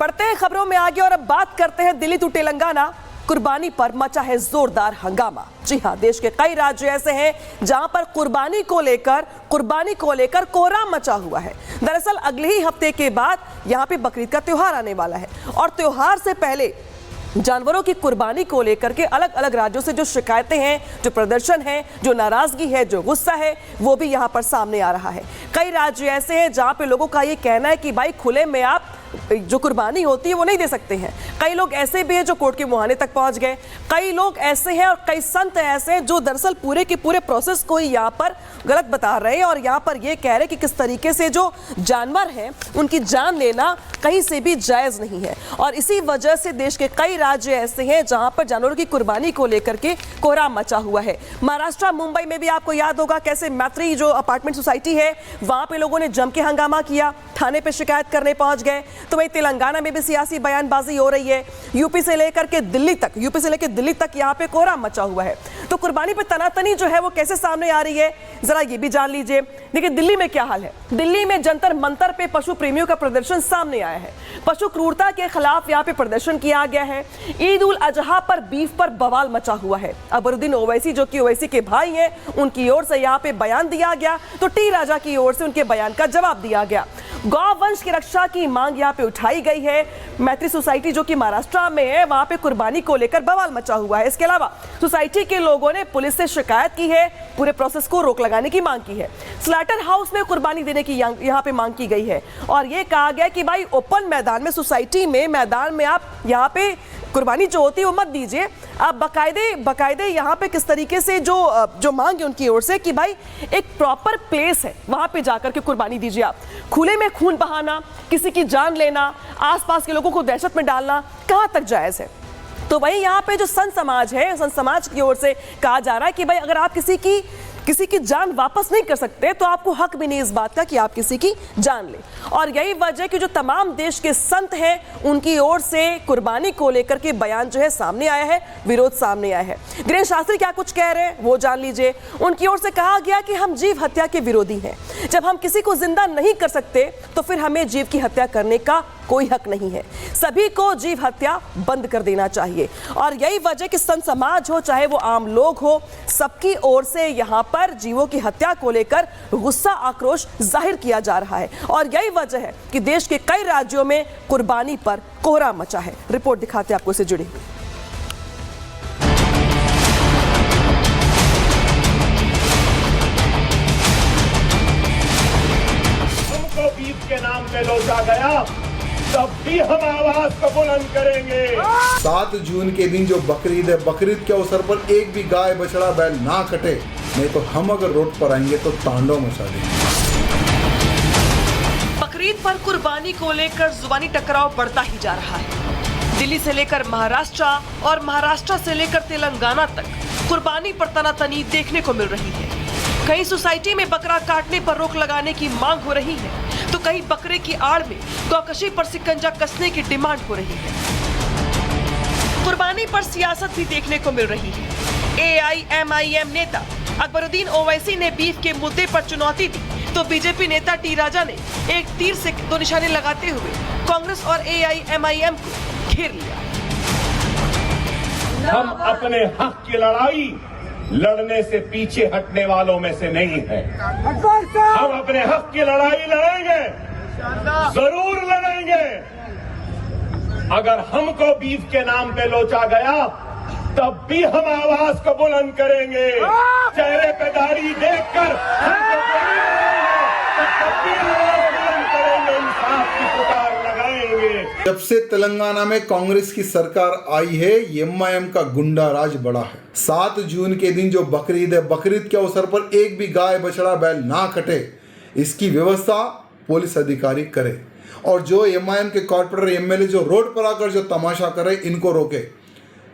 बढ़ते हैं खबरों में आगे और अब बात करते हैं दिल्ली टू तेलंगाना। कुर्बानी पर मचा है जोरदार हंगामा। जी हां, देश के कई राज्य ऐसे हैं जहां पर कुर्बानी को लेकर कोहराम मचा हुआ है। दरअसल अगले ही हफ्ते के बाद यहां पे बकरीद का त्योहार आने वाला है और त्योहार से पहले जानवरों की कुर्बानी को लेकर के अलग अलग राज्यों से जो शिकायतें हैं, जो प्रदर्शन है, जो नाराजगी है, जो गुस्सा है, वो भी यहां पर सामने आ रहा है। कई राज्य ऐसे हैं जहां पे लोगों का ये कहना है कि भाई खुले में आप जो कुर्बानी होती है वो नहीं दे सकते हैं। कई लोग ऐसे भी हैं जो कोर्ट के मुहाने तक पहुंच गए। कई लोग ऐसे हैं और कई संत ऐसे हैं जो दरअसल पूरे के पूरे प्रोसेस को ही यहाँ पर गलत बता रहे हैं और यहाँ पर ये कह रहे हैं कि किस तरीके से जो जानवर हैं उनकी जान लेना कहीं से भी जायज़ नहीं है। और इसी वजह से देश के कई राज्य ऐसे हैं जहाँ पर जानवरों की कुर्बानी को लेकर के कोहराम मचा हुआ है। महाराष्ट्र, मुंबई में भी आपको याद होगा कैसे मैत्री जो अपार्टमेंट सोसाइटी है वहाँ पे लोगों ने जम के हंगामा किया, थाने पे शिकायत करने पहुंच गए। तो वहीं तेलंगाना में भी सियासी बयानबाजी हो रही है। यूपी से लेकर दिल्ली तक यहाँ पे कोहराम मचा हुआ है। तो कुर्बानी पे तनातनी जो है वो कैसे सामने आ रही है, जरा ये भी जान लीजिए। देखिए दिल्ली में क्या हाल है। दिल्ली में जंतर मंतर पे पशु प्रेमियों का प्रदर्शन सामने आया है। पशु क्रूरता के खिलाफ यहाँ पे प्रदर्शन किया गया है। ईद उल अजहा पर बीफ पर बवाल मचा हुआ है। अकबरुद्दीन ओवैसी जो कि ओवैसी के भाई हैं, उनकी ओर से यहाँ पे बयान दिया गया तो टी राजा की ओर से उनके बयान का जवाब दिया गया। गौ वंश की रक्षा की मांग यहाँ पे उठाई गई है। मैत्री सोसाइटी जो कि महाराष्ट्र में है वहां पे कुर्बानी को लेकर बवाल मचा हुआ है। इसके अलावा सोसाइटी के लोगों ने पुलिस से शिकायत की है, पूरे प्रोसेस को रोक लगाने की मांग की है। स्लैटर हाउस में कुर्बानी देने की यहाँ पे मांग की गई है और ये कहा गया कि भाई ओपन मैदान में, सोसाइटी में, मैदान में आप यहाँ पे कुर्बानी जो होती है वो मत दीजिए। आप बकायदे यहाँ पे किस तरीके से जो मांग है उनकी ओर से कि भाई एक प्रॉपर प्लेस है वहां पे जाकर के कुर्बानी दीजिए। आप खुले में खून बहाना, किसी की जान लेना, आसपास के लोगों को दहशत में डालना कहां तक जायज है। तो वहीं यहाँ पे जो संत समाज है, संत समाज की ओर से कहा जा रहा है कि भाई अगर आप किसी की जान वापस नहीं कर सकते तो आपको हक भी नहीं इस बात का कि आप किसी की जान लें। और यही वजह कि जो तमाम देश के संत हैं उनकी ओर से कुर्बानी को लेकर के बयान जो है सामने आया है, विरोध सामने आया है। गृह शास्त्री क्या कुछ कह रहे हैं वो जान लीजिए। उनकी ओर से कहा गया कि हम जीव हत्या के विरोधी हैं। जब हम किसी को जिंदा नहीं कर सकते तो फिर हमें जीव की हत्या करने का कोई हक नहीं है। सभी को जीव हत्या बंद कर देना चाहिए। और यही वजह कि संत समाज हो चाहे वो आम लोग हो, सबकी ओर से यहाँ पर जीवों की हत्या को लेकर गुस्सा, आक्रोश जाहिर किया जा रहा है। और यही वजह है कि देश के कई राज्यों में कुर्बानी पर कोहराम मचा है। रिपोर्ट दिखाते हैं आपको इससे जुड़ी। हमको बीफ के नाम पे लोचा गया, तब भी हम आवाज को बुलंद करेंगे। 7 जून के दिन जो बकरीद है, बकरीद के अवसर पर एक भी गाय, बछड़ा, बैल ना कटे, नहीं तो हम अगर रोड पर आएंगे तो तांडव मचा देंगे। बकरीद पर कुर्बानी को लेकर जुबानी टकराव बढ़ता ही जा रहा है। दिल्ली से लेकर महाराष्ट्र और महाराष्ट्र से लेकर तेलंगाना तक कुर्बानी पर तनातनी देखने को मिल रही है। कहीं सोसाइटी में बकरा काटने पर रोक लगाने की मांग हो रही है तो कहीं बकरे की आड़ में गौकशी पर शिकंजा कसने की डिमांड हो रही है। कुर्बानी पर सियासत भी देखने को मिल रही है। AIMIM नेता अकबरुद्दीन ओवैसी ने बीफ के मुद्दे पर चुनौती दी तो बीजेपी नेता टी राजा ने एक तीर से 2 निशाने लगाते हुए कांग्रेस और AIMIM को घेर लिया। हम अपने हक की लड़ाई लड़ने से पीछे हटने वालों में से नहीं है। हम अपने हक की लड़ाई लड़ेंगे, जरूर लड़ेंगे। अगर हमको बीफ के नाम पे लोचा गया तब भी हम आवाज को बुलंद करेंगे। चेहरे पे दाढ़ी देखकर हमको गोली लगेगी, तब भी आवाज बुलंद करेंगे, इंसाफ की पुकार लगाएंगे। जब से तेलंगाना में कांग्रेस की सरकार आई है, MIM का गुंडा राज बढ़ा है। 7 जून के दिन जो बकरीद है, बकरीद के अवसर पर एक भी गाय, बछड़ा, बैल ना कटे, इसकी व्यवस्था पुलिस अधिकारी करे। और जो MIM के कॉर्पोरेटर, MLA जो रोड पर आकर जो तमाशा करे, इनको रोके।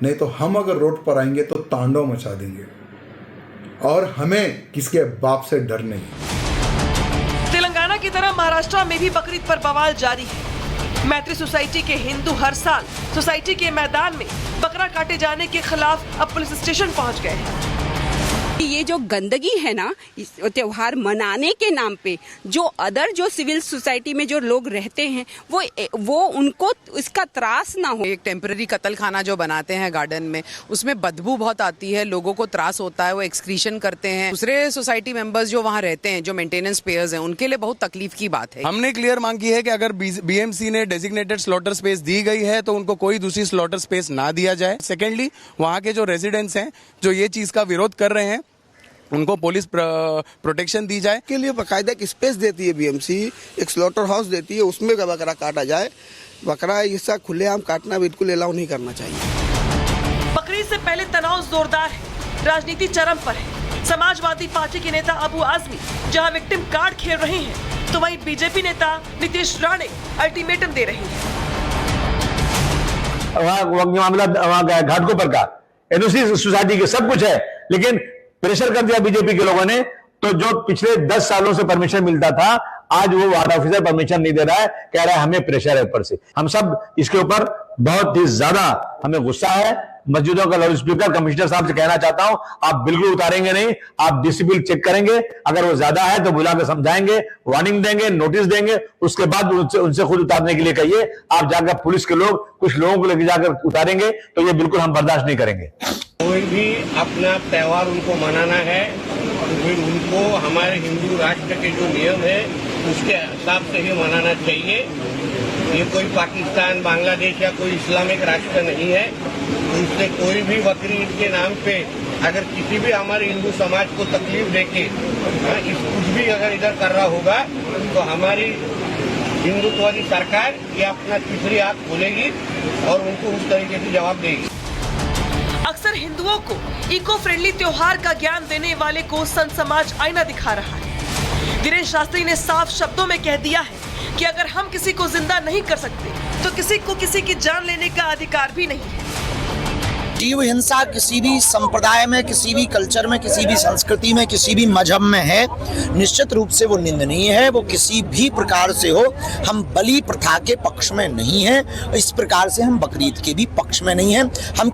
नहीं तो हम अगर रोड पर आएंगे तो तांडव मचा देंगे और हमें किसके बाप से डर नहीं। तेलंगाना की तरह महाराष्ट्र में भी बकरीद पर बवाल जारी है। मैत्री सोसाइटी के हिंदू हर साल सोसाइटी के मैदान में बकरा काटे जाने के खिलाफ अब पुलिस स्टेशन पहुंच गए हैं। ये जो गंदगी है ना इस त्योहार मनाने के नाम पे, जो अदर जो सिविल सोसाइटी में जो लोग रहते हैं वो उनको इसका त्रास ना हो। एक टेम्पररी कत्ल खाना जो बनाते हैं गार्डन में, उसमें बदबू बहुत आती है, लोगों को त्रास होता है, वो एक्सक्रीशन करते हैं। दूसरे सोसाइटी मेंबर्स जो वहाँ रहते हैं, जो मेंटेनेंस पेयर्स हैं, उनके लिए बहुत तकलीफ की बात है। हमने क्लियर मांग की है कि अगर बीएमसी ने डेजिग्नेटेड स्लॉटर स्पेस दी गई है तो उनको कोई दूसरी स्लॉटर स्पेस ना दिया जाए। सेकेंडली, वहाँ के जो रेजिडेंट्स हैं जो ये चीज का विरोध कर रहे हैं, उनको पुलिस प्रोटेक्शन दी जाए। के लिए बाकायदा एक स्पेस देती है बीएमसी, एक स्लॉटर हाउस देती है, उसमें बकरा काटा जाए। बकरा ऐसा खुलेआम काटना बिल्कुल अलाउ नहीं करना चाहिए। बकरीद से पहले तनाव जोरदार है, राजनीति चरम पर है। समाजवादी पार्टी के नेता अबू आजमी जहां विक्टिम कार्ड खेल रहे हैं, तो वहीं बीजेपी नेता नीतीश राणे अल्टीमेटम दे रहे हैं। वहाँ मामला वहाँ घाटकोपर का एनओसी सोसाइटी के सब कुछ है, लेकिन प्रेशर कर दिया बीजेपी के लोगों ने। तो जो पिछले 10 सालों से परमिशन मिलता था, आज वो वार्ड ऑफिसर परमिशन नहीं दे रहा है, कह रहा है हमें प्रेशर है ऊपर से। हम सब इसके ऊपर बहुत ही ज्यादा हमें गुस्सा है। मस्जिदों का लाउड स्पीकर कमिश्नर साहब से कहना चाहता हूं, आप बिल्कुल उतारेंगे नहीं, आप डिसिप्लिन चेक करेंगे। अगर वो ज्यादा है तो बुला कर समझाएंगे, वार्निंग देंगे, नोटिस देंगे, उसके बाद उनसे खुद उतारने के लिए कहिए। आप जाकर पुलिस के लोग कुछ लोगों को लेकर जाकर उतारेंगे तो ये बिल्कुल हम बर्दाश्त नहीं करेंगे। कोई भी अपना त्योहार उनको मनाना है तो फिर उनको हमारे हिंदू राष्ट्र के जो नियम है उसके हिसाब से ही मनाना चाहिए। ये कोई पाकिस्तान, बांग्लादेश या कोई इस्लामिक राष्ट्र नहीं है। तो इसलिए कोई भी बकरीद के नाम पे अगर किसी भी हमारे हिंदू समाज को तकलीफ देके कुछ भी अगर इधर कर रहा होगा तो हमारी हिंदुत्ववादी सरकार ये अपना तीसरी आंख खोलेगी और उनको उस तरीके से जवाब देगी। अक्सर हिंदुओं को इको फ्रेंडली त्योहार का ज्ञान देने वाले को संत समाज आईना दिखा रहा है। वीरेंद्र शास्त्री ने साफ शब्दों में कह दिया है कि अगर हम किसी को जिंदा नहीं कर सकते तो किसी को किसी की जान लेने का अधिकार भी नहीं है। जीव हिंसा किसी भी संप्रदाय में, किसी भी कल्चर में, किसी भी संस्कृति में, किसी भी मजहब में है, निश्चित रूप से वो निंदनीय है। वो किसी भी प्रकार से हो, हम बलि प्रथा के पक्ष में नहीं हैं, इस प्रकार से हम बकरीद के भी पक्ष में नहीं हैं। हम